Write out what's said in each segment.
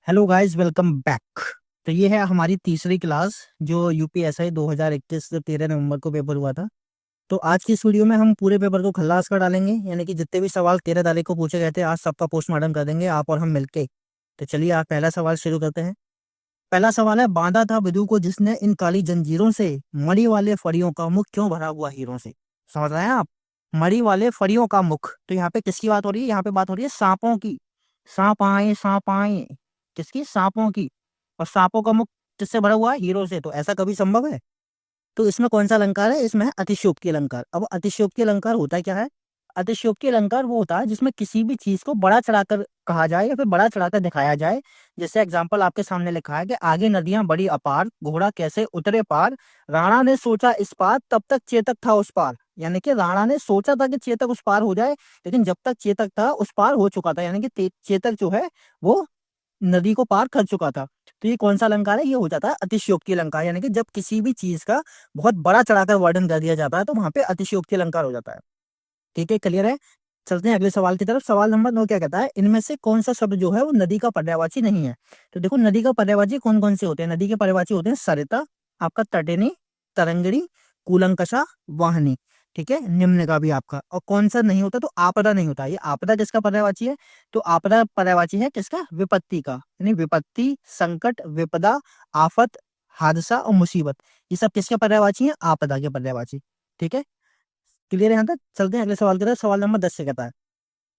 Hello guys, welcome back. तो ये है हमारी तीसरी क्लास जो यूपीएसआई 2021 से 13 नवंबर को पेपर हुआ था। तो आज की इस वीडियो में हम पूरे पेपर को खल्लास कर डालेंगे, यानी कि जितने भी सवाल 13 तारीख को पूछे गए थे आज सबका पोस्टमार्टम कर देंगे आप और हम मिलके। तो चलिए आज पहला सवाल शुरू करते हैं। पहला सवाल है, बांधा था विदु को जिसने इन काली जंजीरों से, मणि वाले फरियों का मुख क्यों भरा हुआ हीरों से। समझ रहे हैं आप? मणि वाले फरियों का मुख, तो यहाँ पे किसकी बात हो रही है? यहाँ पे बात हो रही है सांपों की। सांप आए सांप आए, किसकी? सांपों की। और सांपों का मुख किससे भरा हुआ है? हीरो से। तो ऐसा कभी संभव है? तो इसमें कौन सा अलंकार है? इसमें है अतिशयोक्ति अलंकार। अब अतिशयोक्ति अलंकार होता क्या है? अतिशयोक्ति अलंकार वो होता है जिसमें किसी भी चीज को बड़ा चढ़ाकर कहा जाए या फिर बड़ा चढ़ाकर दिखाया जाए। जैसे एग्जाम्पल आपके सामने लिखा है कि आगे नदियां बड़ी अपार, घोड़ा कैसे उतरे पार, राणा ने सोचा इस पार, तब तक चेतक था उस पार। यानी कि राणा ने सोचा था कि चेतक उस पार हो जाए, लेकिन जब तक चेतक था उस पार हो चुका था। यानी कि चेतक जो है वो नदी को पार कर चुका था। तो ये कौन सा अलंकार है? ये हो जाता है अतिशयोक्ति अलंकार। यानी कि जब किसी भी चीज का बहुत बड़ा चढ़ाकर वर्णन कर दिया जाता है तो वहां पे अतिशयोक्ति अलंकार हो जाता है। ठीक है, क्लियर है? चलते हैं अगले सवाल की तरफ। सवाल नंबर 9 क्या कहता है? इनमें से कौन सा शब्द जो है वो नदी का पर्यायवाची नहीं है? तो देखो, नदी का पर्यायवाची कौन कौन से होते हैं? नदी के पर्यायवाची होते हैं सरिता, आपका तटिनी, तरंगिणी, कूलंकषा, वाहिनी। ठीक है, निम्न का भी आपका। और कौन सा नहीं होता? तो आपदा नहीं होता। ये आपदा किसका पर्यायवाची है? तो आपदा पर्यायवाची है किसका? विपत्ति का। यानी विपत्ति, संकट, विपदा, आफत, हादसा और मुसीबत, ये सब किसके पर्यायवाची है? आपदा के पर्यायवाची। ठीक है, क्लियर है यहाँ तक? चलते हैं अगले सवाल की तरफ। सवाल नंबर 10 से कहता है,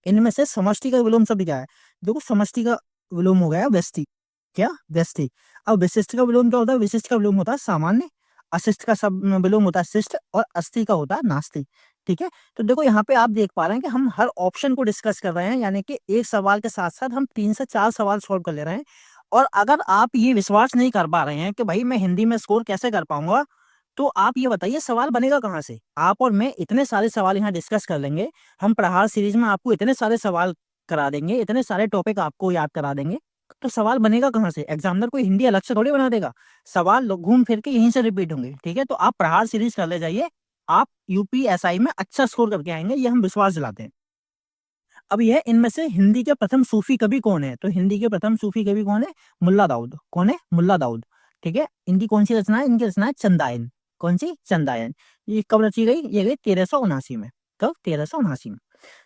इनमें से समष्टि का विलोम शब्द क्या है? देखो, समष्टि का विलोम हो गया व्यष्टि। क्या? व्यष्टि। अब विशिष्ट का विलोम क्या होता है? विशिष्ट का विलोम होता है सामान्य। अशिष्ट का सब विलोम होता है शिष्ट, और अस्थि का होता है नास्ति। ठीक है, तो देखो यहाँ पे आप देख पा रहे हैं कि हम हर ऑप्शन को डिस्कस कर रहे हैं, यानी कि एक सवाल के साथ साथ हम 3 से 4 सवाल सॉल्व कर ले रहे हैं। और अगर आप ये विश्वास नहीं कर पा रहे हैं कि भाई मैं हिंदी में स्कोर कैसे कर पाऊंगा, तो आप ये बताइए सवाल बनेगा कहाँ से? आप और मैं इतने सारे सवाल यहाँ डिस्कस कर लेंगे। हम प्रहार सीरीज में आपको इतने सारे सवाल करा देंगे, इतने सारे टॉपिक आपको याद करा देंगे, तो सवाल बनेगा कहाँ से? एग्जामिनर कोई हिंदी अलग से थोड़ी बना देगा। सवाल घूम फिर के यहीं से रिपीट होंगे। ठीक है, तो आप प्रहार सीरीज कर ले जाइए। आप यूपीएसआई में अच्छा स्कोर करके आएंगे, ये हम विश्वास दिलाते हैं। अब यह इनमें से हिंदी के प्रथम सूफी कवि कौन है? तो हिंदी के प्रथम सूफी कवि कौन है? मुल्ला दाऊद। कौन है? मुल्ला दाऊद। ठीक है, इनकी कौन सी रचना है? इनकी रचना है चंदायन। कौन सी? चंदायन। ये कब रची गई? ये गई 1379 में। कब? 1379 में।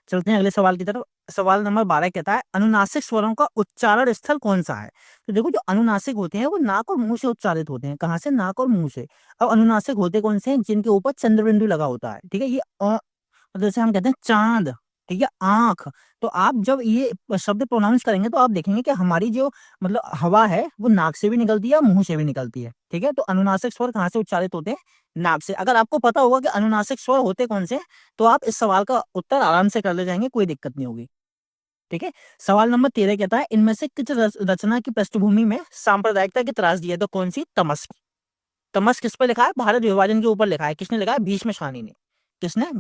चलते हैं अगले सवाल की तरफ। सवाल नंबर 12 कहता है, अनुनासिक स्वरों का उच्चारण स्थल कौन सा है? तो देखो, जो अनुनासिक होते हैं वो नाक और मुंह से उच्चारित होते हैं। कहाँ से? नाक और मुंह से। अब अनुनासिक होते कौन से हैं? जिनके ऊपर चंद्रबिंदु लगा होता है। ठीक है, ये जैसे हम कहते हैं चांद। ठीक है, आंख। तो आप जब ये शब्द प्रोनाउंस करेंगे तो आप देखेंगे कि हमारी जो मतलब हवा है वो नाक से भी निकलती है और मुंह से भी निकलती है। ठीक है, तो अनुनासिक स्वर कहाँ से उच्चारित होते हैं? नाक से। अगर आपको पता होगा कि अनुनासिक स्वर होते कौन से, तो आप इस सवाल का उत्तर आराम से कर ले जाएंगे, कोई दिक्कत नहीं होगी। ठीक है, सवाल नंबर 13 कहता है, इनमें से किस रचना की पृष्ठभूमि में सांप्रदायिकता की त्रास दी है? तो कौन सी? तमस्क। तमस्क किस पे लिखा है? भारत विभाजन के ऊपर लिखा है। किसने लिखा है? भीष्म शानी ने। किसने?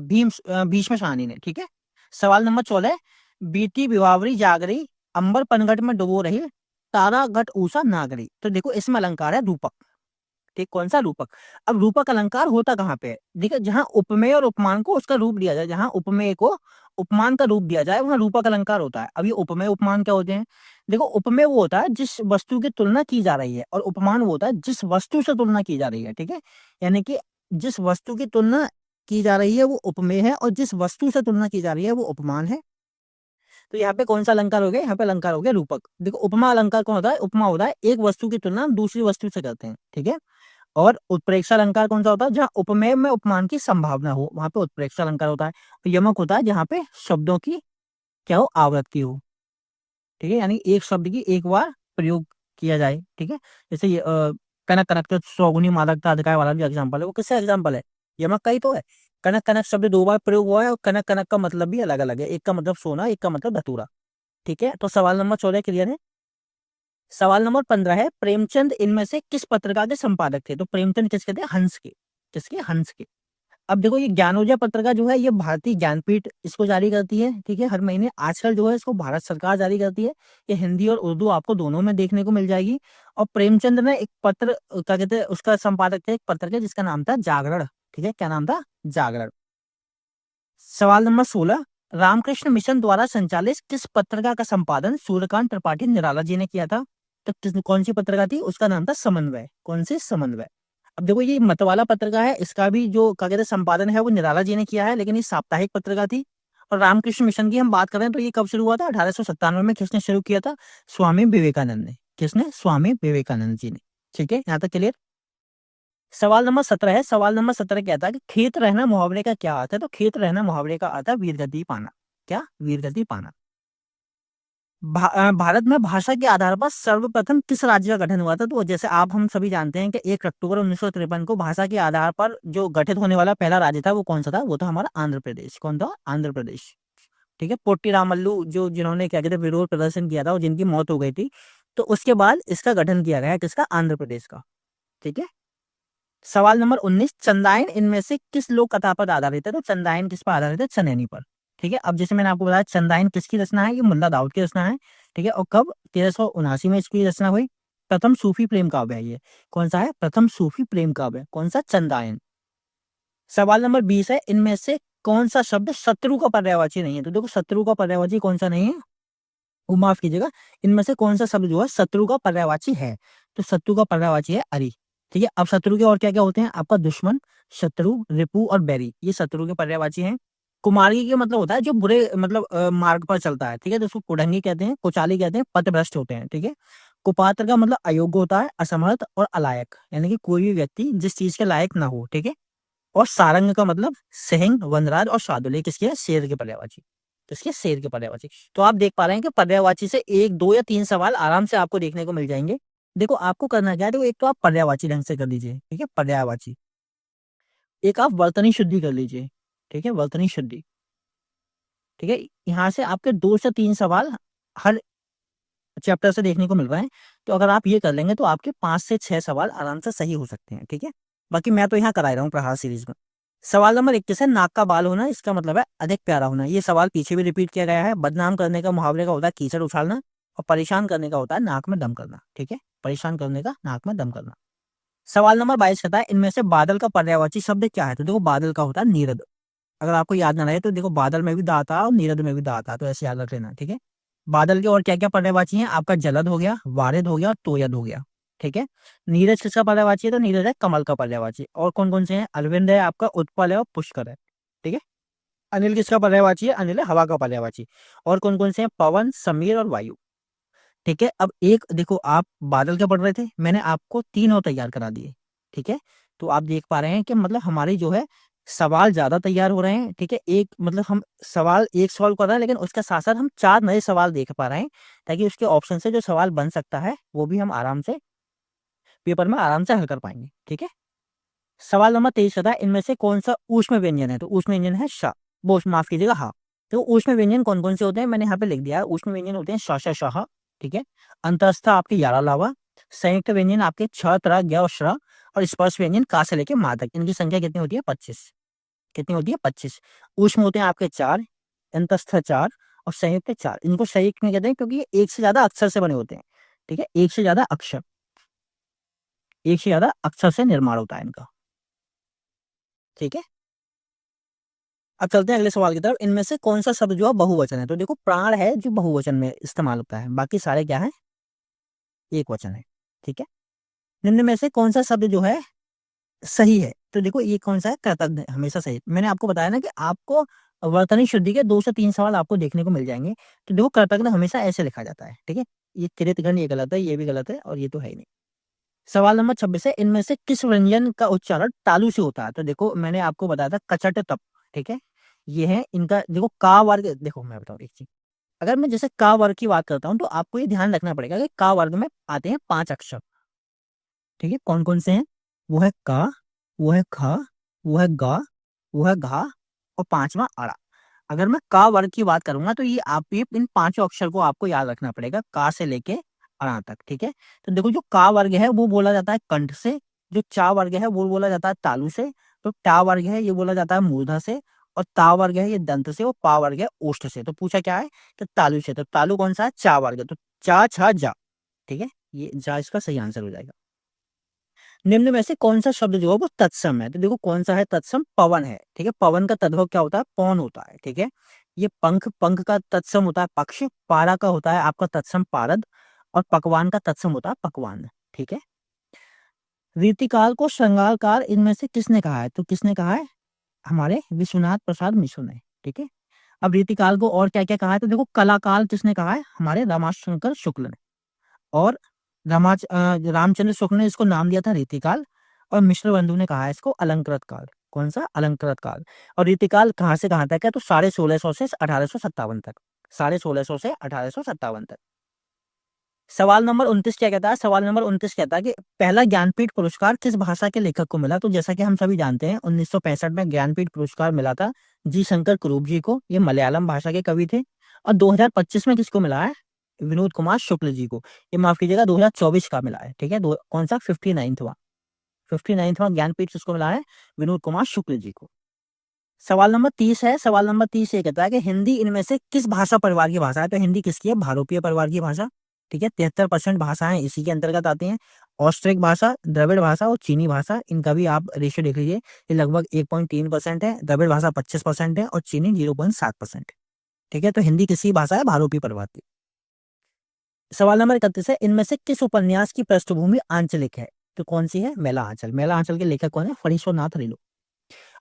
भीष्म शानी ने। ठीक है, सवाल नंबर 14, बीती विवावरी जागरी, अंबर पनघट में डुबो रही, तारा घट ऊषा नागरी। तो देखो, इसमें अलंकार है रूपक। ठीक, कौन सा? रूपक। अब रूपक अलंकार होता कहाँ पे है? देखिए, जहां उपमेय और उपमान को उसका रूप दिया जाए, जहां उपमेय को उपमान का रूप दिया जाए वहां रूपक अलंकार होता है। अब ये उपमेय उपमान क्या होते हैं? देखो, उपमेय वो होता है जिस वस्तु की तुलना की जा रही है, और उपमान वो होता है जिस वस्तु से तुलना की जा रही है। ठीक है, यानी कि जिस वस्तु की तुलना की जा रही है वो उपमेय है, और जिस वस्तु से तुलना की जा रही है वो उपमान है। तो यहाँ पे कौन सा अलंकार हो गया? यहाँ पे अलंकार हो गया रूपक। देखो, उपमा अलंकार कौन होता है? उपमा होता है एक वस्तु की तुलना दूसरी वस्तु से करते हैं। ठीक है, और उत्प्रेक्षा अलंकार कौन सा होता है? जहाँ उपमेय में उपमान की संभावना हो वहां पे उत्प्रेक्षा अलंकार होता है। और यमक होता है जहाँ पे शब्दों की क्या हो? आवृत्ति हो। ठीक है, यानी एक शब्द की एक बार प्रयोग किया जाए। ठीक है, जैसे ये कनक कनक तो सौगुनी मादकता अधिकार वाला जो एग्जाम्पल है वो किसका एग्जाम्पल है? यमक का ही तो है। कनक कनक शब्द 2 बार प्रयोग हुआ है, और कनक कनक का मतलब भी अलग अलग है। एक का मतलब सोना, एक का मतलब धतूरा। ठीक है, तो सवाल नंबर 14 क्लियर है। सवाल नंबर 15 है, प्रेमचंद इनमें से किस पत्रिका के संपादक थे? तो प्रेमचंद किसके थे? हंस के। किसके? हंस के। अब देखो, ये ज्ञानोदय पत्रिका जो है ये भारतीय ज्ञानपीठ इसको जारी करती है। ठीक है, हर महीने। आजकल जो है इसको भारत सरकार जारी करती है। ये हिंदी और उर्दू आपको दोनों में देखने को मिल जाएगी। और प्रेमचंद ने एक पत्र क्या कहते हैं उसका संपादक थे, एक पत्र के जिसका नाम था जागरण। ठीक है, क्या नाम था? जागरण। सवाल नंबर 16, रामकृष्ण मिशन द्वारा संचालित किस पत्रिका का संपादन सूर्यकांत त्रिपाठी निराला जी ने किया था? तो कौन सी पत्रिका थी? उसका नाम था समन्वय। कौन सी? समन्वय। अब देखो ये मतवाला पत्रिका है, इसका भी जो क्या कहते हैं संपादन है वो निराला जी ने किया है, लेकिन ये साप्ताहिक पत्रिका थी। और रामकृष्ण मिशन की हम बात करें तो ये कब शुरू हुआ था? 1897 में। किसने शुरू किया था? स्वामी विवेकानंद ने। किसने? स्वामी विवेकानंद जी ने। ठीक है, यहाँ तक क्लियर। सवाल नंबर 17 है। सवाल नंबर 17 कहता है कि खेत रहना मुहावरे का क्या अर्थ है? तो खेत रहना मुहावरे का अर्थ है वीरगति पाना। क्या? वीरगति पाना। भारत में भाषा के आधार पर सर्वप्रथम किस राज्य का गठन हुआ था? तो जैसे आप हम सभी जानते हैं कि 1 अक्टूबर 1953 को भाषा के आधार पर जो गठित होने वाला पहला राज्य था वो कौन सा था? वो था हमारा आंध्र प्रदेश। कौन था? आंध्र प्रदेश। ठीक है, पोट्टी रामल्लू जो जिन्होंने क्या कहते हैं विरोध प्रदर्शन किया था और जिनकी मौत हो गई थी, तो उसके बाद इसका गठन किया गया है। किसका? आंध्र प्रदेश का। ठीक है। सवाल नंबर 19, चंदायन इनमें से किस लोक कथा पर आधारित है? तो चंदायन किस पर आधारित है? चनैनी पर। ठीक है। अब जैसे मैंने आपको बताया चंदायन किसकी रचना है? ये मुल्ला दाऊद की रचना है। ठीक है। और कब? 1379 में इसकी रचना हुई। प्रथम सूफी प्रेम काव्य है ये। कौन सा है? प्रथम सूफी प्रेम काव्य। कौन सा? चंदायन। सवाल नंबर 20 है, इनमें से कौन सा शब्द शत्रु का पर्यायवाची नहीं है? तो देखो शत्रु का पर्यायवाची कौन सा नहीं है? वो माफ कीजिएगा, इनमें से कौन सा शब्द जो है शत्रु का पर्यायवाची है? तो शत्रु का पर्यायवाची है अरि। ठीक है। अब शत्रु के और क्या क्या होते हैं? आपका दुश्मन, शत्रु, रिपु और बैरी, ये शत्रु के पर्यायवाची हैं। कुमार्गी के मतलब होता है जो बुरे मतलब मार्ग पर चलता है। ठीक है। तो उसको कुढ़ंगी कहते हैं, कुचाली कहते हैं, पथभ्रष्ट होते हैं। ठीक है। कुपात्र का मतलब अयोग्य होता है, असमर्थ और अलायक, यानी कि कोई भी व्यक्ति जिस चीज के लायक ना हो। ठीक है। और सारंग का मतलब सिंह, वनराज और शार्दुल, किसके है? शेर के पर्यायवाची। तो इसके शेर के पर्यायवाची। तो आप देख पा रहे हैं कि पर्यायवाची से 1, 2 या 3 सवाल आराम से आपको देखने को मिल जाएंगे। देखो आपको करना क्या है? देखो एक तो आप पर्यायवाची ढंग से कर लीजिए। ठीक है, पर्यायवाची। एक आप वर्तनी शुद्धि कर लीजिए। ठीक है, वर्तनी शुद्धि। ठीक है। यहाँ से आपके 2 से 3 सवाल हर चैप्टर से देखने को मिल रहे हैं। तो अगर आप ये कर लेंगे तो आपके 5 से 6 सवाल आराम से सही हो सकते हैं। ठीक है। बाकी मैं तो यहाँ करा रहा हूँ प्रहार सीरीज में। सवाल नंबर 21 है, नाक का बाल होना इसका मतलब है अधिक प्यारा होना। ये सवाल पीछे भी रिपीट किया गया है। बदनाम करने का मुहावरे का होता है कीचड़ उछालना, और परेशान करने का होता है नाक में दम करना। ठीक है, परेशान करने का नाक में दम करना। सवाल नंबर 22 कहता है, इनमें से बादल का पर्यायवाची शब्द क्या है? तो देखो बादल का होता है नीरद। अगर आपको याद ना रहे तो देखो बादल में भी दा आता है और नीरद में भी दा आता है, तो ऐसे याद रख लेना। ठीक है। बादल के और क्या क्या पर्यायवाची हैं? आपका जलद हो गया, वारिद हो गया और तोयद हो गया। ठीक है। नीरज किसका पर्यायवाची है? तो नीरज है कमल का पर्यायवाची। और कौन कौन से हैं? अरविंद है आपका, उत्पल है और पुष्कर है। ठीक है। अनिल किसका पर्यायवाची है? अनिल है हवा का पर्यायवाची। और कौन कौन से हैं? पवन, समीर और वायु। ठीक है। अब एक देखो, आप बादल क्या पढ़ रहे थे, मैंने आपको 3 और तैयार करा दिए। ठीक है। तो आप देख पा रहे हैं कि मतलब हमारी जो है सवाल ज्यादा तैयार हो रहे हैं। ठीक है। एक मतलब हम सवाल एक सॉल्व कर रहे हैं, लेकिन उसके साथ साथ हम 4 नए सवाल देख पा रहे हैं, ताकि उसके ऑप्शन से जो सवाल बन सकता है वो भी हम आराम से पेपर में आराम से हल कर पाएंगे। ठीक है। सवाल नंबर 23 था, इनमें से कौन सा ऊष्म व्यंजन है? तो ऊष्म व्यंजन है श, वो माफ कीजिएगा हाँ। तो ऊष्म व्यंजन कौन कौन से होते हैं मैंने यहाँ पे लिख दिया है। ऊष्म व्यंजन होते हैं श, श, शाह। ठीक है। अंतस्थ आपके यारा लावा। संयुक्त व्यंजन आपके छ, त्र, ज्ञ और श्र। और स्पर्श व्यंजन का से लेके मा तक। इनकी संख्या कितनी होती है? 25। कितनी होती है? 25। ऊष्म होते हैं आपके 4, अंतस्थ 4 और संयुक्त 4। इनको संयुक्त में कहते हैं क्योंकि ये एक से ज्यादा अक्षर से बने होते हैं। ठीक है, एक से ज्यादा अक्षर, एक से ज्यादा अक्षर से निर्माण होता है इनका। ठीक है। अब चलते हैं अगले सवाल की तरफ। इनमें से कौन सा शब्द जो है बहुवचन है? तो देखो प्राण है जो बहुवचन में इस्तेमाल होता है, बाकी सारे क्या है? एक वचन है। ठीक है। निम्न में से कौन सा शब्द जो है सही है? तो देखो ये कौन सा है? कृतज्ञ हमेशा सही। मैंने आपको बताया ना कि आपको वर्तनी शुद्धि के 2 से 3 सवाल आपको देखने को मिल जाएंगे। तो देखो कृतज्ञ हमेशा ऐसे लिखा जाता है। ठीक है। ये कृतघ्न ये गलत है, ये भी गलत है और ये तो है ही नहीं। सवाल नंबर 26 है, इनमें से किस व्यंजन का उच्चारण तालु से होता है? तो देखो मैंने आपको बताया था कचट तप। ठीक है। ये है इनका, देखो का वर्ग। देखो मैं बताऊँ एक चीज, अगर मैं जैसे का वर्ग की बात करता हूँ तो आपको ये ध्यान रखना पड़ेगा कि का वर्ग में आते हैं 5 अक्षर। ठीक है। कौन कौन से हैं? वो है का, वो है ख, वो है गा, वो है घा और 5वां अड़ा। अगर मैं का वर्ग की बात करूंगा तो ये आप ये इन 5 अक्षर को आपको याद रखना पड़ेगा, का से लेके अड़ा तक। ठीक है। तो देखो जो का वर्ग है वो बोला जाता है कंठ से, जो चा वर्ग है वो बोला जाता है तालु से, तो टा वर्ग है ये बोला जाता है मूर्धा से, और ता वर्ग है ये दंत से, और पा वर्ग है ओष्ठ से। तो पूछा क्या है? तो तालु से। तो तालु कौन सा है? चा वर्ग। तो चा छा जा। ठीक है, ये जा इसका सही आंसर हो जाएगा। निम्न में से कौन सा शब्द जो है वो तत्सम है? तो देखो कौन सा है तत्सम? पवन है। ठीक है। पवन का तद्भव क्या होता है? पौन होता है। ठीक है। ये पंख, पंख का तत्सम होता है पक्ष। पारा का होता है आपका तत्सम पारद। और पकवान का तत्सम होता है पकवान। ठीक है, रीतिकाल को श्रृंगार काल इनमें से किसने कहा है? तो किसने कहा है? हमारे विश्वनाथ प्रसाद मिश्र ने। ठीक है, अब रीतिकाल को और क्या क्या कहा है? तो देखो, कलाकाल किसने कहा है? हमारे रमाशंकर शुक्ल ने। और रामचंद्र शुक्ल ने इसको नाम दिया था रीतिकाल, और मिश्र बंधु ने कहा है इसको अलंकृत काल। कौन सा? अलंकृत काल। और रीतिकाल कहाँ से कहाँ तक है? तो 1650 से 1857 तक। 1650 से 1857 तक। सवाल नंबर 29 क्या कहता है? सवाल नंबर 29 कहता है कि पहला ज्ञानपीठ पुरस्कार किस भाषा के लेखक को मिला? तो जैसा कि हम सभी जानते हैं, 1965 में ज्ञानपीठ पुरस्कार मिला था जी शंकर कुरूप जी को, ये मलयालम भाषा के कवि थे। और 2025 में किसको मिला है? विनोद कुमार शुक्ल जी को। ये माफ कीजिएगा, 2024 का मिला है। ठीक है, कौन सा? 59वां ज्ञानपीठ किसको मिला है? विनोद कुमार शुक्ल जी को। सवाल नंबर 30 है। सवाल नंबर 30 ये कहता है कि हिंदी इनमें से किस भाषा परिवार की भाषा है? तो हिंदी किसकी है? भारतीय परिवार की भाषा। ठीक है, 73% भाषाएं इसी के अंतर्गत आती हैं। ऑस्ट्रिक भाषा, द्रविड़ भाषा और चीनी भाषा, इनका भी आप रेशियो देख लीजिए। ये लगभग 1.3% है, द्रविड़ भाषा 25% है और चीनी 0.7%। ठीक है, तो हिंदी किसकी भाषा है? भारतीय परिवार की। सवाल नंबर 31 है, इनमें से किस उपन्यास की पृष्ठभूमि आंचलिक है? तो कौन सी है? मेला आंचल। मेला आंचल के लेखक कौन है? फणीश्वर नाथ रेणु।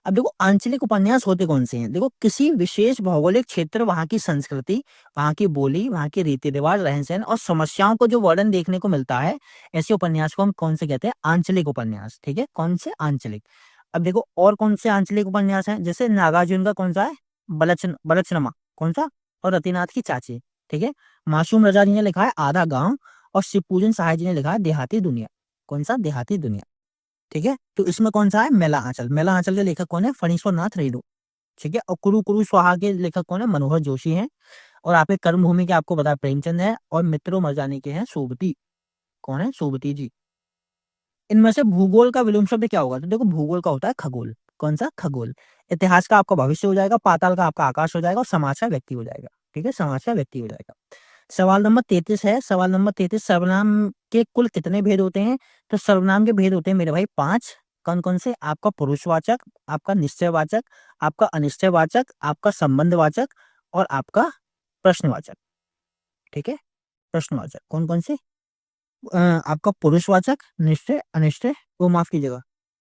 अब देखो, आंचलिक उपन्यास होते कौन से हैं? देखो, किसी विशेष भौगोलिक क्षेत्र, वहां की संस्कृति, वहां की बोली, वहां के रीति रिवाज, रहन सहन और समस्याओं को जो वर्णन देखने को मिलता है, ऐसे उपन्यास को हम कौन से कहते हैं? आंचलिक उपन्यास। ठीक है, कौन से? आंचलिक। अब देखो, और कौन से आंचलिक उपन्यास हैं? जैसे नागार्जुन का कौन सा है? बलचनमा। कौन सा? और रतिनाथ की चाची। ठीक है, मासूम रजा जी ने लिखा है आधा गांव, और शिवपूजन सहाय जी ने लिखा है देहाती दुनिया। कौन सा? देहाती दुनिया। ठीक है, तो इसमें कौन सा है? मेला आंचल। मेला आंचल के लेखक कौन है? फणीश्वर नाथ रेणु। ठीक है, और कुरु कुरु स्वाहा के लेखक कौन है? मनोहर जोशी हैं। और आपके कर्मभूमि के आपको पता है प्रेमचंद है, और मित्रों मरजानी के हैं सोबती। कौन है? सोबती जी। इनमें से भूगोल का विलोम शब्द क्या होगा? तो देखो, भूगोल का होता है खगोल। कौन सा? खगोल। इतिहास का आपका भविष्य हो जाएगा, पाताल का आपका आकाश हो जाएगा, और समाज का व्यक्ति हो जाएगा। ठीक है, समाज का व्यक्ति हो जाएगा। सवाल नंबर 33 है। सवाल नंबर 33, सर्वनाम के कुल कितने भेद होते हैं? तो सर्वनाम के भेद होते हैं मेरे भाई 5। कौन कौन से? आपका पुरुषवाचक, आपका निश्चयवाचक, आपका अनिश्चयवाचक, आपका संबंधवाचक, और आपका प्रश्नवाचक। ठीक है, प्रश्नवाचक कौन कौन से? आपका पुरुषवाचक, निश्चय, अनिश्चय, वो माफ कीजिएगा,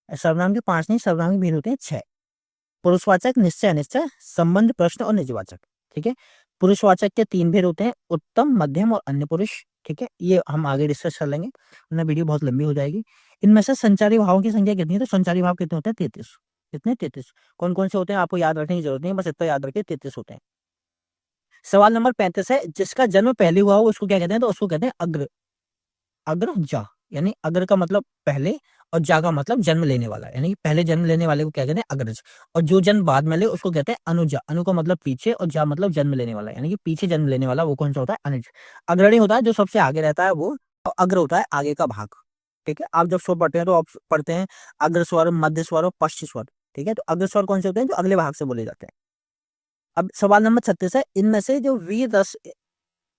सर्वनाम के 5 नहीं, सर्वनाम के भेद होते हैं 6। पुरुषवाचक, निश्चय, अनिश्चय, संबंध, प्रश्न और निजवाचक। ठीक है, पुरुषवाचक के 3 भेद होते हैं, उत्तम, मध्यम और अन्य पुरुष। ठीक है, ये हम आगे डिस्कस कर लेंगे, वरना वीडियो बहुत लंबी हो जाएगी। इनमें से संचारी भावों की संख्या कितनी है? तो संचारी भाव कितने होते हैं? 33। कितने? 33। कौन कौन से होते हैं? आपको याद रखने की जरूरत नहीं है, बस इतना याद रखिए 33 होते हैं। सवाल नंबर 35 है, जिसका जन्म पहले हुआ हो उसको क्या कहते हैं? तो उसको कहते हैं अग्र। अग्र जा, यानी अग्र का मतलब पहले, और जा का मतलब जन्म लेने वाला, यानी कि पहले जन्म लेने वाले को क्या कहते हैं? अग्रज। और जो जन्म बाद में ले उसको कहते हैं अनुजा। अनु का मतलब पीछे, और जा मतलब जन्म लेने वाला, यानी कि पीछे जन्म लेने वाला, वो कौन सा होता है? अनुज। अग्रणी होता है जो सबसे आगे रहता है वो, और अग्र होता है आगे का भाग। ठीक है, आप जब स्वर पढ़ते हैं तो आप पढ़ते हैं अग्र स्वर, मध्य स्वर और पश्च स्वर। ठीक है, तो अग्र स्वर कौन से होते हैं? जो अगले भाग से बोले जाते हैं। अब सवाल नंबर 36 है, इनमें से जो वीर रस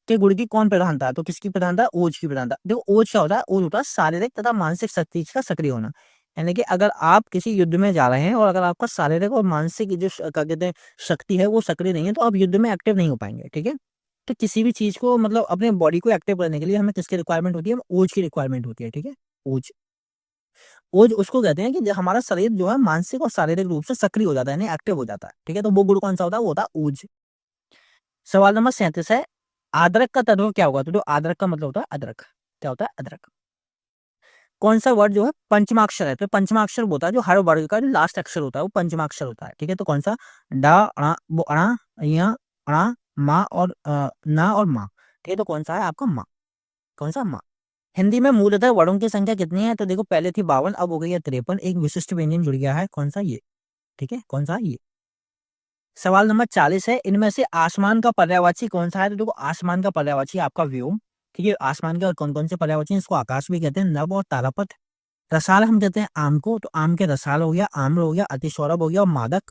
के गुण की कौन प्रधानता है? तो किसकी प्रधानता? ओज की प्रधानता। देखो, ओज क्या होता है? ओज होता है शारीरिक तथा मानसिक शक्ति का सक्रिय होना। यानी कि अगर आप किसी युद्ध में जा रहे हैं, और अगर आपका शारीरिक और मानसिक जो क्या कहते हैं शक्ति है वो सक्रिय नहीं है, तो आप युद्ध में एक्टिव नहीं हो पाएंगे। ठीक है, तो किसी भी चीज को मतलब अपने बॉडी को एक्टिव करने के लिए हमें किसकी रिक्वायरमेंट होती है? ओज की रिक्वायरमेंट होती है। ठीक है, ओज। ओज उसको कहते हैं कि जो हमारा शरीर जो है मानसिक और शारीरिक रूप से सक्रिय हो जाता है, यानी एक्टिव हो जाता है। ठीक है, तो वो गुण कौन सा होता है? वो होता है ओज। सवाल नंबर 37 है, आदरक का तत्व क्या होगा? तो जो आदरक का मतलब होता है अदरक। क्या होता है? अदरक। कौन सा वर्ड जो है पंचमाक्षर है? तो पंचमाक्षर वो होता है जो हर वर्ग का जो लास्ट अक्षर होता है वो पंचमाक्षर होता है। ठीक है, तो कौन सा? डा, अणा, वो अणा, या, अणा, मा और ना और मा। ठीक है, तो कौन सा है आपका? मा। कौन सा? मा। हिंदी में मूलतः वर्णों की संख्या कितनी है? तो देखो, पहले थी 52, अब हो गई है 53। एक विशिष्ट व्यंजन जुड़ गया है, कौन सा? ये। ठीक है, कौन सा? ये। सवाल नंबर 40 है, इनमें से आसमान का पर्यायवाची कौन सा है? तो देखो, आसमान का पर्यायवाची आपका व्योम। ठीक है, आसमान के और कौन कौन से पर्यायवाची हैं? इसको आकाश भी कहते हैं, नभ और तारापथ। रसाल हम कहते हैं आम को, तो आम के रसाल हो गया, आम्र हो गया, अतिसौरभ हो गया, और मादक।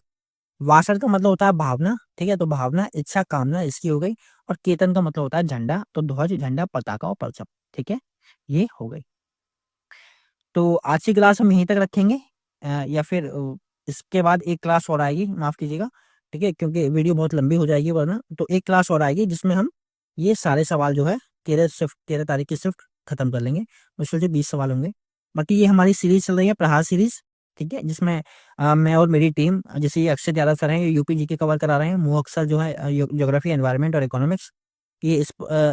वासर का मतलब होता है भावना। ठीक है, तो भावना, इच्छा, कामना इसकी हो गई। और केतन का मतलब होता है झंडा, तो ध्वज, झंडा, पताका और परचम। ठीक है, ये हो गई। तो आज की क्लास हम यहीं तक रखेंगे, या फिर इसके बाद एक क्लास और आएगी, माफ कीजिएगा। ठीक है, क्योंकि वीडियो बहुत लंबी हो जाएगी वरना, तो एक क्लास और आएगी जिसमें हम ये सारे सवाल जो है 13 तारीख की शिफ्ट खत्म कर लेंगे। मुश्किल से 20 सवाल होंगे। बाकी ये हमारी सीरीज चल रही है प्रहार सीरीज, ठीक है, जिसमें मैं और मेरी टीम, जैसे ये अक्षय यादव सर हैं, ये यूपी जीके कवर करा रहे हैं। मोहक सर जो है ज्योग्राफी, एनवायरनमेंट और इकोनॉमिक्स, ये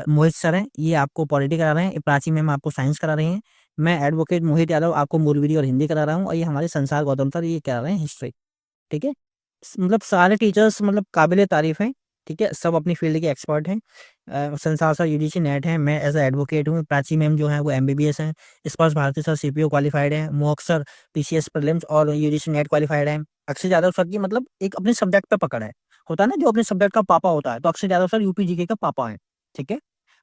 मोहित सर हैं, ये आपको पॉलिटी करा रहे हैं। प्राची मैम आपको साइंस करा रही हैं। मैं एडवोकेट मोहित यादव आपको मूलविधि और हिंदी करा रहा हूँ, और ये हमारे संसार गौतम सर ये करा रहे हैं हिस्ट्री, ठीक है। मतलब सारे टीचर्स मतलब काबिले तारीफ हैं, ठीक है, सब अपनी फील्ड के एक्सपर्ट हैं। संसार सर यूजीसी नेट है, मैं एज ए एडवोकेट हूँ। प्राची मैम जो है वो एमबीबीएस हैं। स्पर्श भारती सर सीपीओ क्वालिफाइड हैं। मोहक सर पीसीएस प्रीलिम्स और यूजीसी नेट क्वालिफाइड हैं। अक्षय यादव सर की मतलब एक अपने सब्जेक्ट पे पकड़ है, होता है ना, जो अपने सब्जेक्ट का पापा होता है, तो Akshay Yadav sir UP GK का पापा है, ठीक है।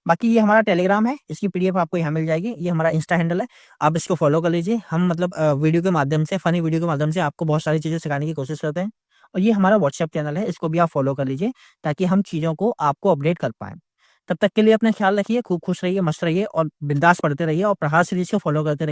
बाकी ये हमारा टेलीग्राम है, इसकी पीडीएफ आपको यहाँ मिल जाएगी। ये हमारा इंस्टा हैंडल है, आप इसको फॉलो कर लीजिए। हम मतलब वीडियो के माध्यम से, फनी वीडियो के माध्यम से आपको बहुत सारी चीज़ें सिखाने की कोशिश करते हैं। और ये हमारा व्हाट्सएप चैनल है, इसको भी आप फॉलो कर लीजिए, ताकि हम चीज़ों को आपको अपडेट कर पाएँ। तब तक के लिए अपना ख्याल रखिए, खूब खुश रहिए, मस्त रहिए और बिंदास पढ़ते रहिए, और प्रहार सीरीज़ को फॉलो करते रहिए।